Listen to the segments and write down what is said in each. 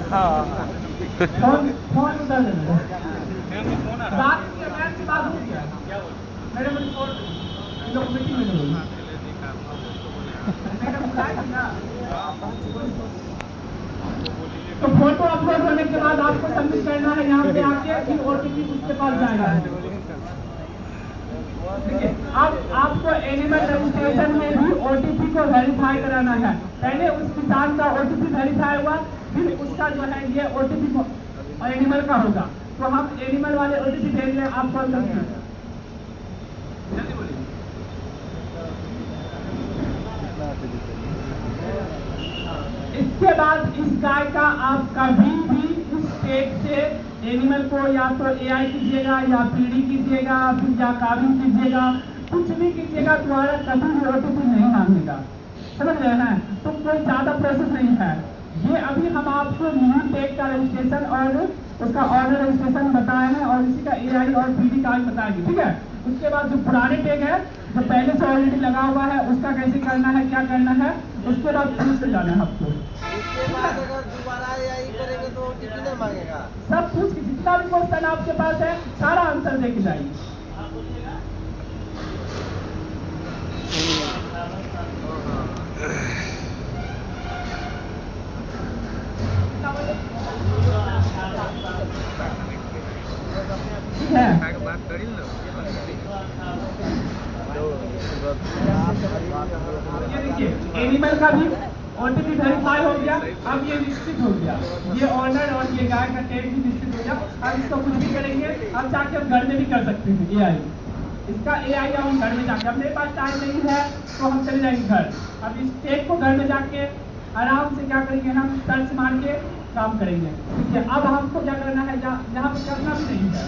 Phone phone उधर देना। बात किया, मैम से बात हो गया, मैडम मुझे छोड़ दो, इन लोग मीटिंग में लोग मैडम बुलाएगी ना। तो फोटो अपलोड होने के बाद आपको सबमिट करना है यहाँ पे आके, फिर ओटीपी उसके पास जाएगा। देखिए, अब आपको एनिमल रजिस्ट्रेशन में भी ओटीपी को वेरीफाई कराना है। पहले उस किसान का ओटीपी वेरीफाई हुआ, फिर उसका जो है ये ओटीपी एनिमल का होगा। तो हम एनिमल वाले ओटीपी भेज रहे हैं, आप कॉल करिए, जल्दी बोलिए। इसके बाद इस गाय का आप कभी भी इस पेट से एनिमल को या तो एआई कीजिएगा या पीडी कीजिएगा, फिर या काबिल कीजिएगा, कुछ भी कीजिएगा, तुम्हारा कभी भी ओटीपी नहीं मांगेगा। समझ रहे हैं? तो कोई ज्यादा प्रोसेस नहीं है। ये अभी हम आपको न्यू टेक का रजिस्ट्रेशन और उसका ऑर्डर रजिस्ट्रेशन बताए हैं और इसी का एआई और पीडी का बताएंगे, ठीक है। उसके बाद जो पुराने टेक है, जो पहले से ऑलरेडी लगा हुआ है, उसका कैसे करना है, क्या करना है, उसके बाद पूछ के जाना है आपको। उसके बाद अगर दोबारा यही करेंगे तो ओटीपी नहीं मांगेगा। सब पूछ के जितना भी क्वेश्चन आपके पास है सारा आंसर दे के जाइए। ठीक है, ये देखिए एनिमल का भी ओटीपी वेरीफाई हो गया। अब ये निश्चित हो गया, ये ऑनर और ये गाय का टेग भी निश्चित हो गया। अब इसको कुछ भी करेंगे, अब जाके हम घर में भी कर सकते हैं एआई, इसका एआई या हम घर में जाके, अब मेरे पास टाइम नहीं है तो हम चले जाएंगे घर। अब इस टेग को घर में जाके आराम से क्या करेंगे, हम सर्च मार के काम करेंगे। ठीक है, अब हमको क्या करना है, यहाँ पे करना भी नहीं है,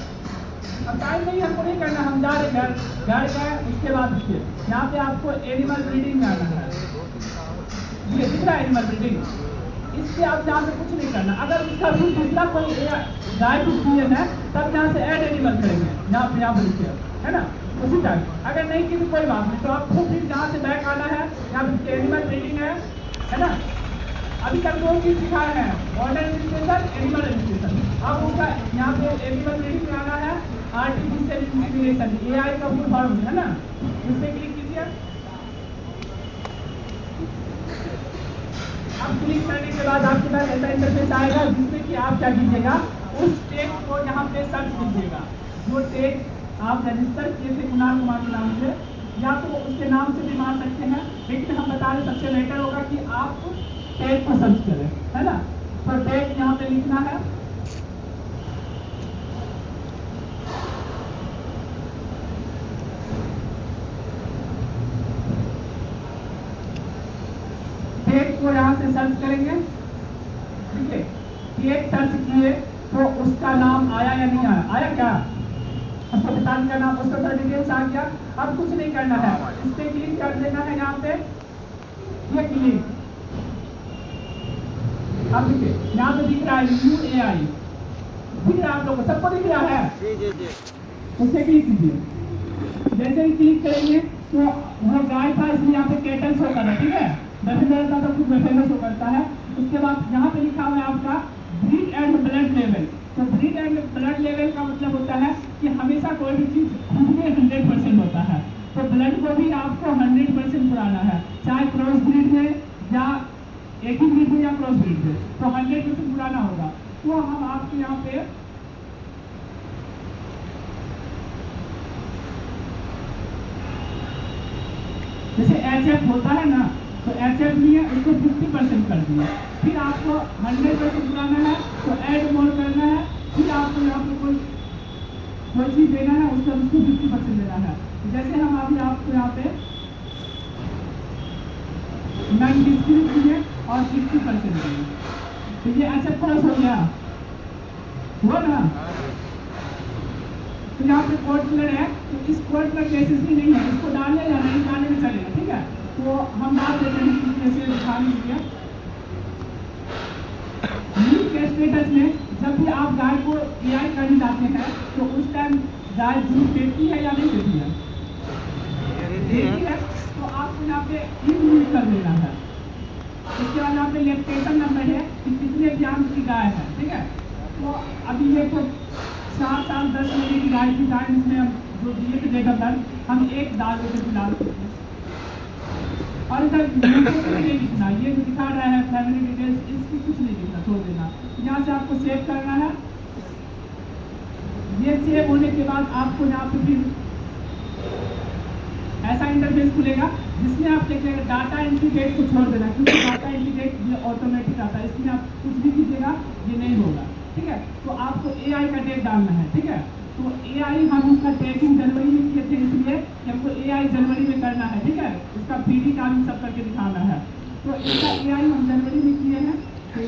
अब टाइम नहीं हमको नहीं करना, हम जा रहे घर गए। उसके बाद देखिए यहाँ पे आपको एनिमल ब्रीडिंग में आना है, ये दिख रहा है एनिमल ब्रीडिंग, इससे आप यहाँ पे कुछ नहीं करना। अगर उसका भी दूसरा कोई गाय कुछ दिए है तब यहाँ से ऐड एनिमल करेंगे, यहाँ पे लिखिए, है ना, उसी टाइम। अगर नहीं की तो कोई बात नहीं, तो आपको फिर यहाँ से बैक आना है, यहाँ पे एनिमल ब्रीडिंग है ना। अभी तक दो चीज सिखाए हैं, ऑर्डर रजिस्ट्रेशन, एनिमल रजिस्ट्रेशन। अब उसका यहाँ पे एनिमल ब्रीडिंग में आना है, आर्टिफिशियल इंसेमिनेशन, एआई का फुल फॉर्म है ना, इस पे क्लिक कीजिए। अब क्लिक करने के बाद आपके पास ऐसा इंटरफेस आएगा जिसमें कि आप क्या कीजिएगा, उस टेग को यहाँ पे सर्च कीजिएगा, जो टेग आप रजिस्टर किए थे कुणाल कुमार के नाम से, या तो उसके नाम से भी मार सकते हैं, लेकिन हम बता रहे सबसे बेटर होगा कि आप टेग को सर्च करें, है ना। तो टेग यहाँ पे लिखना है, टेग को यहाँ से सर्च करेंगे, ठीक है। टेग सर्च किए तो उसका नाम आया या नहीं आया, आया क्या, उसको पिताजी का नाम, उसका सारा डिटेल्स आ गया। अब कुछ नहीं करना है, इस पे क्लिक कर देना है, यहाँ पे ये क्लिक, अब देखिए यहाँ पे दिख रहा है न्यू एआई, दिख रहा है आप लोगों को, सबको दिख रहा है, जी। उससे क्लिक कीजिए। जैसे ही क्लिक करेंगे तो वह गाय था इसलिए यहाँ पे कैटल शो कर रहा है, ठीक है, बफेलो का तो कुछ बफेलो शो करता है। उसके बाद यहाँ पे लिखा हुआ है आपका ब्रीड एंड ब्लड लेवल। तो ब्रीड एंड ब्लड लेवल का मतलब होता है कि हमेशा कोई भी चीज खुद में 100% होता है, तो ब्लड को भी आपको 100% पुराना है, चाहे क्रॉस ब्रीड में या एक ही ब्रीड में या क्रॉस ब्रीड में, तो 100% पुराना होगा। तो हम आपके यहाँ पे जैसे HF होता है ना, तो HF लिए उसको 50% कर दिया, फिर आपको 100% पुराना है तो ऐड मोर करना है, फिर आपको यहाँ पे कोई चीज़ देना है, उसका उसको 50% देना है। जैसे हम अभी आपको यहाँ पे नन डिस्क्रीट दिए और 50% दिए, तो ये HF क्रॉस हो गया, हुआ ना। तो यहाँ पे कोड कलर है, तो इस कोड कलर नेसेसरी नहीं है, इसको डालने या नहीं डालने में चलेगा, ठीक है। तो हम डाल देते हैं कि कैसे दिखाने के लिए। लीव के स्टेटस में जब भी आप गाय को एआई करने जाते हैं तो उस टाइम गाय दूध देती है या नहीं देती है, देती है, तो आपको यहाँ पे इन कर देना है, इसके बाद यहाँ पे लैक्टेशन नंबर है कि कितने ग्राम की गाय है, ठीक है। तो अभी ये तो 4 साल 10 महीने की गाय की टाइम इसमें हम जो दिए थे डेट ऑफ बर्थ हम एक डाल देते फिलहाल, और इधर कुछ नहीं लिखना, ये जो दिखा रहा है फैमिली डिटेल्स इसकी कुछ नहीं लिखना, छोड़ देना। यहाँ से आपको सेव करना है। ये सेव होने के बाद आपको यहाँ पे फिर ऐसा इंटरफेस खुलेगा जिसमें आप लिखिएगा डाटा एंट्री डेट को छोड़ देना, क्योंकि डाटा एंट्री डेट ये ऑटोमेटिक आता है, इसमें आप कुछ भी कीजिएगा ये नहीं होगा, ठीक है। तो आपको एआई का डेट डालना है, ठीक है। तो एआई हम उसका टैगिंग जनवरी में किए थे, इसलिए हमको एआई जनवरी में करना है, ठीक है। इसका पीडी का भी सब करके दिखाना है। तो इसका एआई हम जनवरी में किए हैं, तो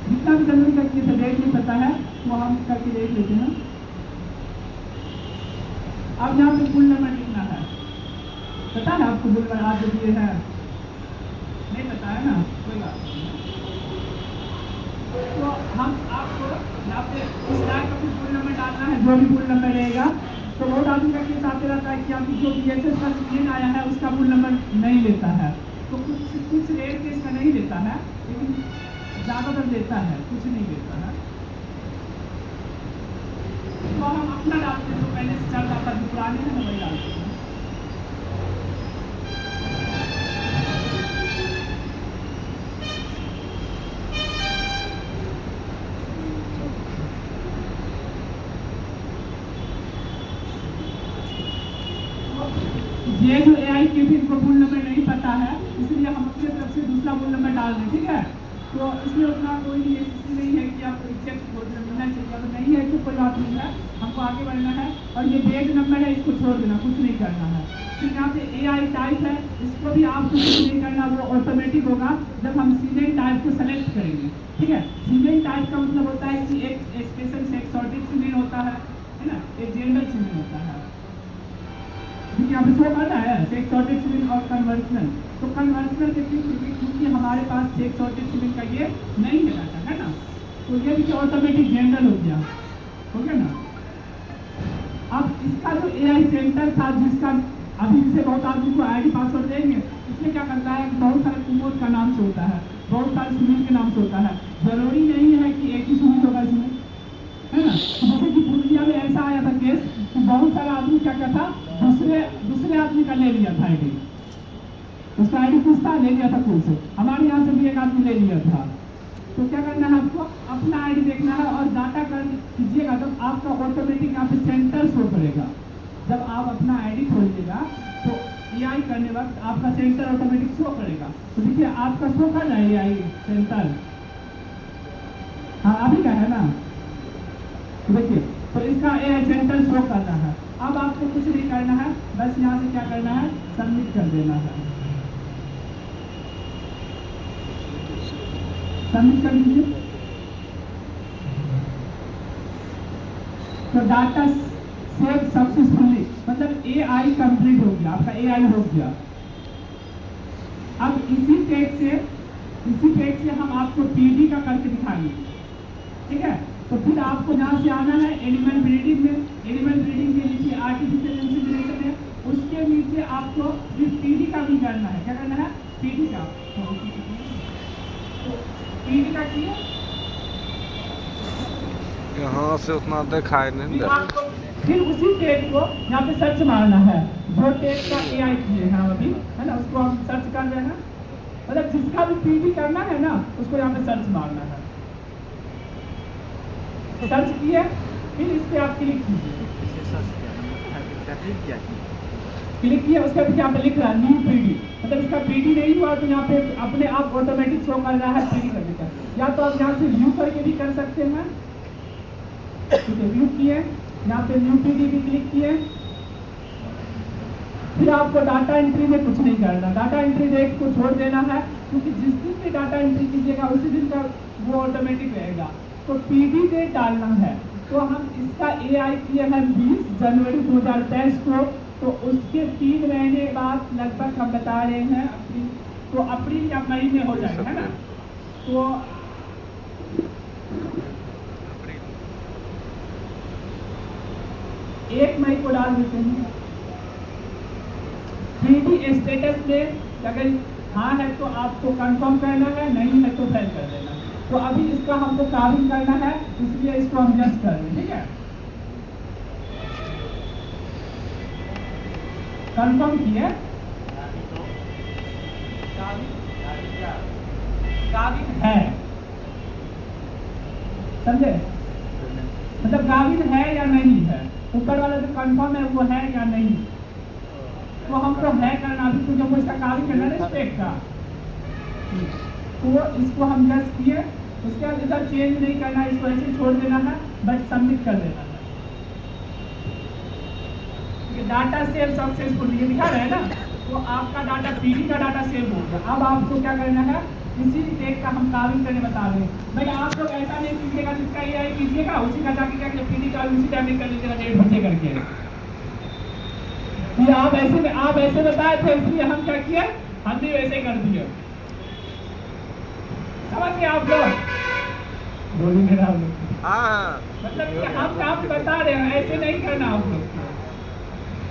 जितना भी जनवरी का किए थे डेट नहीं पता है वो हम करके देख लेते हैं। अब यहाँ पे फुल नंबर लिखना है, पता है आपको फुल नंबर आज जो दिए हैं, नहीं पता है ना, कोई बात नहीं। तो हम आपको यहाँ पे इस गाय का भी फुल नंबर डालना है, जो भी फुल नंबर रहेगा। तो बहुत आदमी का केस आते रहता है कि आपकी जो BSS का सीजन आया है उसका फुल नंबर नहीं लेता है। तो कुछ रेयर केस का नहीं लेता है, लेकिन ज़्यादातर लेता है, कुछ नहीं लेता है। तो हम अपना डालते हैं, तो पहले से चल रहा था जो पुराने हैं वही डालते हैं। ये जो एआई के भी इनको फुल नंबर नहीं पता है, इसलिए हम अपनी तरफ से दूसरा फुल नंबर डाल दें, ठीक है। तो इसमें उतना कोई नेसेसिटी नहीं है कि आपको एग्जैक्ट फुल नंबर मिलना चाहिए, अगर नहीं है तो कोई बात नहीं है, हमको आगे बढ़ना है। और ये डेट नंबर है, इसको छोड़ देना, कुछ नहीं करना है। फिर यहाँ पे एआई टाइप है, इसको भी आपको कुछ नहीं करना, वो ऑटोमेटिक होगा जब हम सीमेंट टाइप को सेलेक्ट करेंगे, ठीक है। सीमेंट टाइप का मतलब होता है कि एक स्पेशल से एक्सोटिक सीमेंट होता है ना, एक जनरल सीमेंट होता है। यहाँ पे शो करना है एक्सोटिक सीमेंट और कन्वर्सनल। तो कन्वर्सनल क्योंकि हमारे पास एक्सोटिक सीमेंट का ये नहीं है डाटा, है ना, तो ये भी ऑटोमेटिक जनरल हो गया ना। अब इसका जो एआई सेंटर था जिसका अभी से बहुत आदमी को आईडी पासवर्ड देंगे, इसमें क्या करता है बहुत सारे कुमोद का नाम से होता है, बहुत सारे सुनील के नाम से होता है। जरूरी नहीं है कि एक ही सुनील होगा इसमें, है ना। जैसे कि पूर्णिया में ऐसा आया था केस कि बहुत सारा आदमी क्या था दूसरे आदमी का ले लिया था आईडी, उसका आईडी कुछ था, ले लिया था कोई से, हमारे यहाँ से भी एक आदमी ले लिया था। तो क्या करना है आपको अपना आईडी देखना है और डाटा कर कीजिएगा, तब आपका ऑटोमेटिक यहाँ पे सेंटर शो करेगा। जब आप अपना आईडी खोलिएगा तो एआई करने वक्त आपका सेंटर ऑटोमेटिक शो करेगा। तो देखिए आपका शो कर रहा है एआई सेंटर, हाँ अभी का है ना, देखिए तो इसका एआई सेंटर शो करना है। अब आपको कुछ नहीं करना है, बस यहाँ से क्या करना है सबमिट कर देना है, सबमिट कर दीजिए। तो डाटा सेव सक्सेसफुली, मतलब एआई कंप्लीट हो गया, आपका एआई हो गया। अब इसी टेक से हम आपको पीडी का करके दिखाएंगे, ठीक है। तो फिर आपको जहाँ से आना है एनिमल ब्रीडिंग में, एनिमल ब्रीडिंग के नीचे आर्टिफिशियल इंसेमिनेशन है, उसके नीचे आपको फिर पीडी का भी करना है। क्या करना है पीडी का, तो पीडी का किया यहाँ से उतना दिखाई नहीं दे। फिर उसी टेग को यहाँ पे सर्च मारना है, जो टेग का एआई किए हैं हम अभी, है ना, उसको हम सर्च कर रहे हैं। मतलब जिसका भी पीडी करना है ना उसको यहाँ पे सर्च मारना है। सर्च किए, फिर इस पे आप क्लिक कीजिए, क्लिक किया, उसके बाद यहाँ पे लिख रहा है न्यू पीडी, मतलब इसका पीडी नहीं हुआ तो यहाँ पे अपने आप ऑटोमेटिक शो कर रहा है पीडी करने का। या तो आप यहाँ से व्यू करके भी कर सकते हैं, ठीक है। व्यू किए, यहाँ पे न्यू पीडी भी क्लिक किए, फिर आपको डाटा एंट्री में कुछ नहीं करना, डाटा एंट्री डेट को छोड़ देना है, क्योंकि जिस दिन भी डाटा एंट्री कीजिएगा उसी दिन का वो ऑटोमेटिक रहेगा। तो पीडी डेट डालना है, तो हम इसका एआई किए हैं 20 जनवरी 2023 को, तो उसके 3 महीने बाद लगभग हम बता रहे हैं अप्रैल, तो अप्रैल या मई में हो जाएगा, है ना। तो 1 मई को डाल देते हैं, पीडी स्टेटस में अगर हाँ है तो आपको कंफर्म करना है, नहीं है तो फेल कर देना। तो अभी इसका हमको कार्विंग करना है, इसलिए इसको हम यस कर दें, ठीक है। कंफर्म किए, कार्विंग है, समझे, मतलब गाविन है या नहीं है, ऊपर वाला जो कंफर्म है वो है या नहीं, तो हमको है करना। अभी तो जब इसका गाविन करना है स्टेट का, तो इसको हम यस किए, उसके बाद इधर चेंज नहीं करना है, इसको ऐसे छोड़ देना है, बट सबमिट कर देना है। ये डाटा सेव सक्सेसफुल ये दिखा रहे हैं ना, तो आपका डाटा पीडी का डाटा सेव हो गया। अब आपको क्या करना है, इसी डेट का हम कार्विंग करने बता रहे हैं। भाई आप लोग ऐसा नहीं कीजिएगा जिसका AI कीजिएगा, उसी का जाके क्या पीडी का उसी टाइम कर लीजिएगा डेट बचे करके। ये आप ऐसे बताए थे, इसलिए हम क्या किए, हम भी वैसे कर दिए। समझ गए आप लोग, बोलिए ना आप लोग। हाँ मतलब कि हम काम बता रहे हैं, ऐसे नहीं करना आप लोग।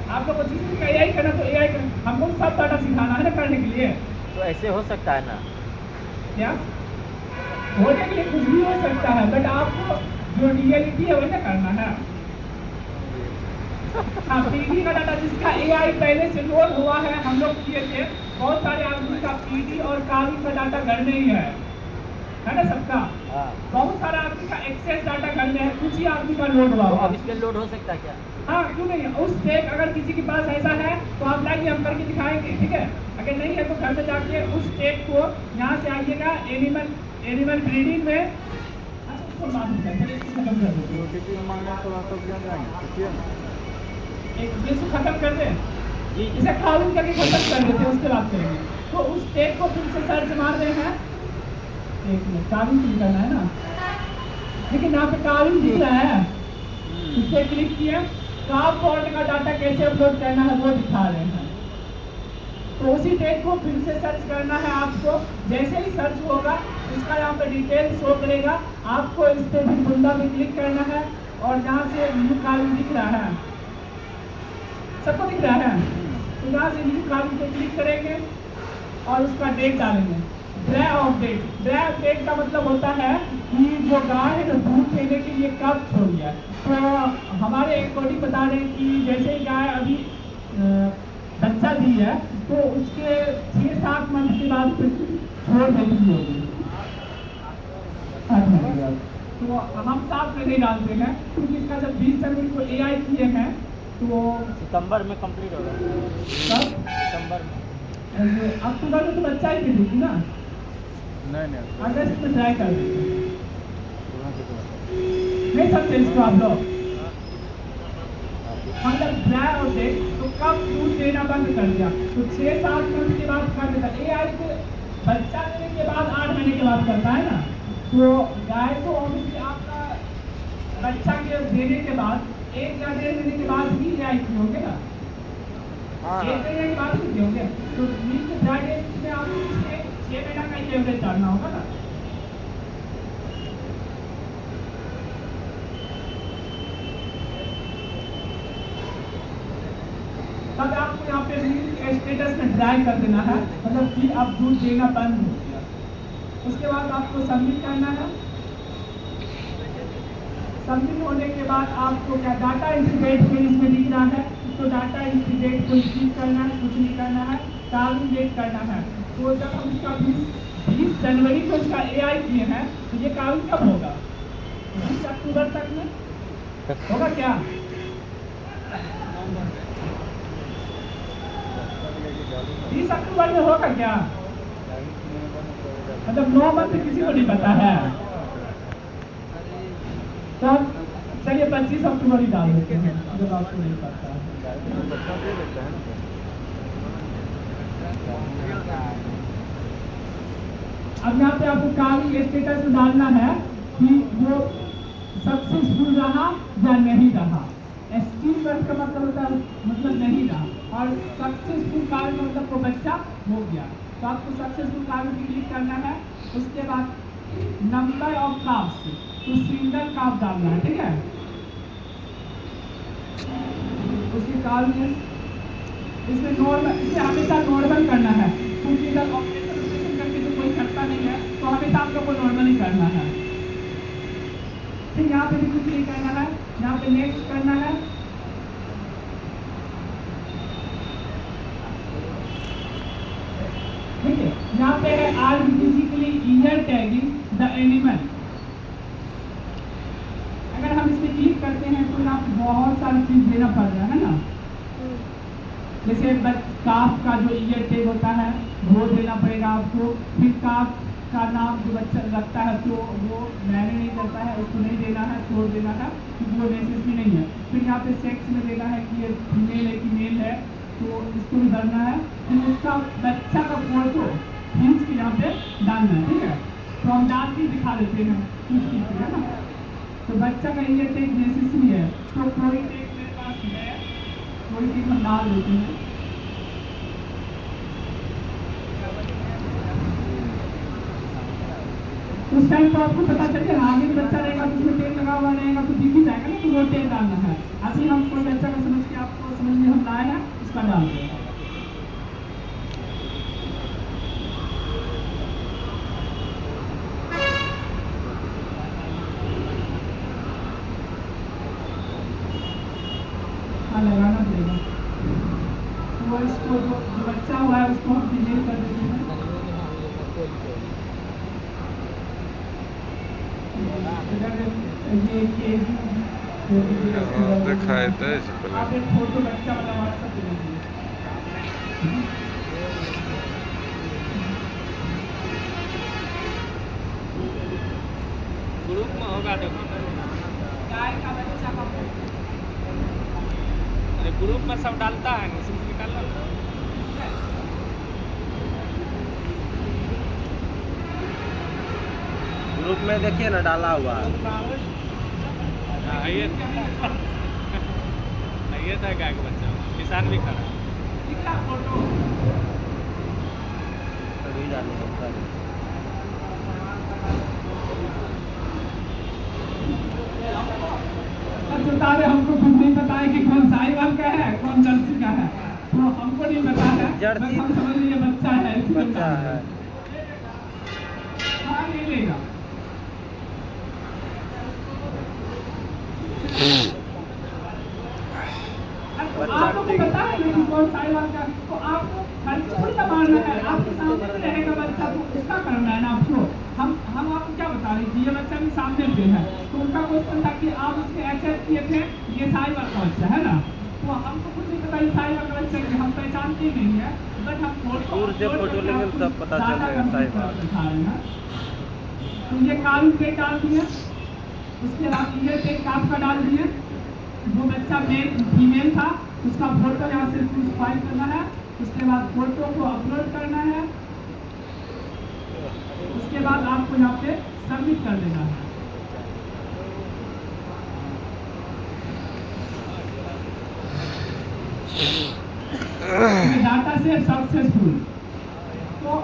आप लोग को जिस का AI करना तो AI करना, हमको सब डाटा सिखाना है ना करने के लिए। तो ऐसे हो सकता है ना, क्या होने के लिए कुछ भी हो सकता है, बट आपको जो रियलिटी है वही ना करना है। हाँ, पीडी का डाटा जिसका AI पहले से लोड हुआ है, हम लोग किए थे, बहुत सारे आदमी का पीडी और कार्विंग का डाटा घर में ही है ना सबका। बहुत सारा आदमी का एक्सेस डाटा घर में है, कुछ ही आदमी का लोड हुआ। अब इसमें लोड हो सकता है क्या? हाँ, क्यों नहीं, उस टेक अगर किसी के पास ऐसा है तो आप लाइए, हम करके दिखाएंगे, ठीक है। अगर नहीं है तो घर में जाके उस टेक को यहाँ से आइएगा एनिमल ब्रीडिंग में। अच्छा, उसको मालूम है, चलिए इसको खत्म कर देते एक इसको खत्म कर दे, इसे काउंट करके खत्म कर देते हैं, उसके बाद करेंगे। तो उस टेक को फिर से सर्च मार रहे हैं, एक मिनट, काविंग क्लिक करना है ना, लेकिन यहाँ पे काविंग दिख रहा है, इस पर क्लिक किया, काव फॉल्ट का डाटा कैसे अपलोड करना है वो दिखा रहे हैं। तो उसी टेक को फिर से सर्च करना है आपको। जैसे ही सर्च होगा उसका यहाँ पे डिटेल शो करेगा, आपको इस पे भी बुंदा में क्लिक करना है, और जहाँ से न्यू काविंग दिख रहा है, सबको दिख रहा है, तो यहाँ से न्यू काविंग पे क्लिक करेंगे और उसका डेट डालेंगे। ड्राई ऑफ डेट का मतलब होता है कि जो गाय है दूध देने के लिए कब छोड़ गया। तो हमारे अकॉर्डिंग बता रहे हैं कि जैसे गाय अभी बच्चा दी है तो उसके 6-7 मंथ के बाद फिर छोड़ देनी होगी। तो हम 7 में नहीं डालते हैं, क्योंकि इसका जब 20 जनवरी को AI किए हैं तो सितंबर में कंप्लीट होगा। कब? सितंबर में, अक्टूबर में तो बच्चा ही थी ना, नहीं अगस्त में ट्राई कर देते नहीं सकते इसको आप लोग। मतलब ड्राई और डेट, तो कब दूध देना बंद कर दिया, तो 6-7 मंथ के बाद कर देता। AI के बच्चा देने के बाद 8 महीने के बाद करता है ना, तो गाय तो ऑब्वियसली आपका बच्चा के देने के बाद 1 या 1.5 महीने के बाद भी AI की होंगे ना, 1 महीने के बाद भी होंगे। तो मिल्क ड्राई डेट में आपको 6 महीना का ही एवरेज डालना होगा ना। तब आपको यहाँ पे मिल्क स्टेटस में ड्राई कर देना है, मतलब कि अब दूध देना बंद हो गया। उसके बाद आपको सबमिट करना है। सबमिट होने के बाद आपको क्या डाटा एंट्री डेट में इसमें दिख रहा है, तो डाटा एंट्री डेट को क्लिक करना है, कुछ नहीं करना है, कार्विंग डेट करना है। तो जब हम इसका 20 जनवरी को इसका AI किए हैं, तो ये कार्विंग कब होगा? 20 अक्टूबर तक में होगा क्या? 20 अक्टूबर में होगा क्या? मतलब 9 मंथ किसी को नहीं पता है, तो चलिए 25 अक्टूबर ही डाल देते हैं, जब आपको नहीं पता है। अब यहाँ पे आपको कार्विंग स्टेटस में डालना है कि वो सक्सेसफुल रहा या नहीं रहा। स्टील वर्क का मतलब होता है मतलब नहीं रहा, और सक्सेसफुल कार्य मतलब को बच्चा हो गया। तो आपको सक्सेसफुल कार्य पे क्लिक करना है। उसके बाद नंबर ऑफ काफ्स, तो सिंगल काफ डालना है, ठीक है। उसके कार्य इसमें नॉर्मल, इसे हमेशा नॉर्मल करना है, क्योंकि इधर ऑपरेशन करके तो कोई करता नहीं है, तो हमेशा आप लोग को नॉर्मल ही करना है। फिर यहाँ पे भी कुछ नहीं करना है, यहाँ पे नेक्स्ट करना है। ठीक है, यहाँ पे है artificially year tagging the animal. अगर हम इस पे क्लिक करते हैं तो यहाँ पे बहुत सारी चीज देना पड़ रहा है ना, जैसे काफ का जो ईयर टैग होता है वो देना पड़ेगा आपको। फिर काफ का नाम जो बच्चा रखता है तो वो मैंने नहीं करता है, उसको नहीं देना है, छोड़ देना है, क्योंकि वो नेसेसरी नहीं है। फिर यहाँ पे सेक्स में देना है कि ये फीमेल है कि मेल है, तो इसको भी भरना है। फिर उसका बच्चा का फोटो खींच के यहाँ पे डालना है। ठीक है, तो हम डाल के दिखा देते हैं खींच के, है ना। तो बच्चा का ईयर टैग नेसेसरी है, तो कोई टैग मेरे पास है, कोई टैग हम डाल देते हैं। उस टाइम तो आपको पता चल गया, आगे बच्चा रहेगा तो उसमें टैग लगा हुआ रहेगा तो दिख ही जाएगा ना, तो वो टैग डालना है। अभी हम कोई बच्चा का समझ के आपको समझ में हम लाए हैं, उसका डाल दें। हाँ, लगाना पड़ेगा। वो इसको जो बच्चा हुआ है उसको हम डिलीट कर देते हैं। दिखाए थे इससे पहले। आप एक फोटो बच्चा वाला व्हाट्सएप पे भेजिए। ग्रुप में होगा देखो, गाय का बच्चा का फोटो। अरे ग्रुप में सब डालता है, इसमें से निकाल लो। ग्रुप में देखिए ना डाला हुआ है। हाँ, ये था गाय का बच्चा, किसान भी खड़ा है। दिखा फोटो। अभी डाले होता है। सच बता रहे, हमको खुद नहीं पता है कि कौन साहिवाल का है कौन जर्सी का है, तो हमको नहीं पता है, जर्सी बस हम समझ लिए बच्चा है, इसलिए बच्चा है। हाँ, ले लेगा। आपको पता है कि कौन साहिवाल का, तो आपको खर्च थोड़ी ना मारना है, आपके सामने भी रहेगा बच्चा, तो उसका करना है ना आपको। हम आपको क्या बता रहे कि ये बच्चा भी सामने पे है, तो उनका क्वेश्चन था कि आप उसके एक्सेप्ट किए थे, ये साहिवाल का बच्चा है ना, तो हमको कुछ नहीं पता ये साहिवाल का बच्चा कि हम पहचानते ही नहीं है, बट हम दूर से फोटो लेंगे सब पता चल जाएगा साहिवाल दिखा रहे हैं। तो ये कालू टेग डाल दिया, उसके बाद ईयर टेग आपका डाल दिए। जो बच्चा मेल फीमेल था उसका फोटो यहाँ से फाइल करना है, उसके बाद फोटो को अपलोड करना है, उसके बाद आपको यहाँ पे सबमिट कर देना है। डाटा से सक्सेसफुल। तो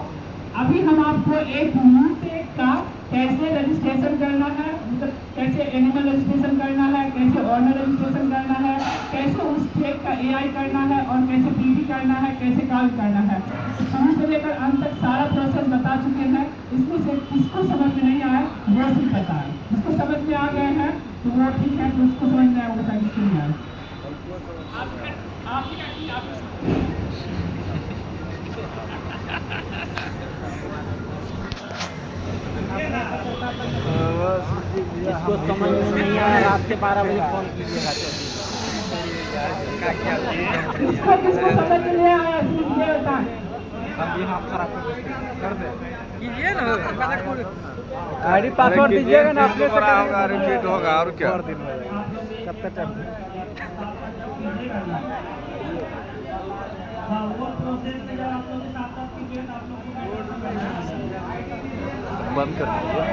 अभी हम आपको एक न्यू टेग का कैसे रजिस्ट्रेशन करना है, मतलब कैसे एनिमल रजिस्ट्रेशन करना है, कैसे ऑनर रजिस्ट्रेशन करना है, कैसे उस टेग का एआई करना है और कैसे पीडी करना है, कैसे कॉल करना है, शुरू से लेकर अंत तक सारा प्रोसेस बता चुके हैं। इसमें से किसको समझ में नहीं आया वो भी पता है, जिसको समझ में आ गए हैं तो वो ठीक है, तो उसको समझ में आया वो किसको नहीं आया। इसको समझ में नहीं आया, रात के 12 बजे फोन कीजिएगा। इसको किसको समझ में नहीं आया सिर्फ ये बताएं। अभी हम खराब कर दे कीजिए ना, आईडी पासवर्ड दीजिएगा ना, अपने से होगा, रिपीट होगा और क्या। कब तक बंद कर दीजिए।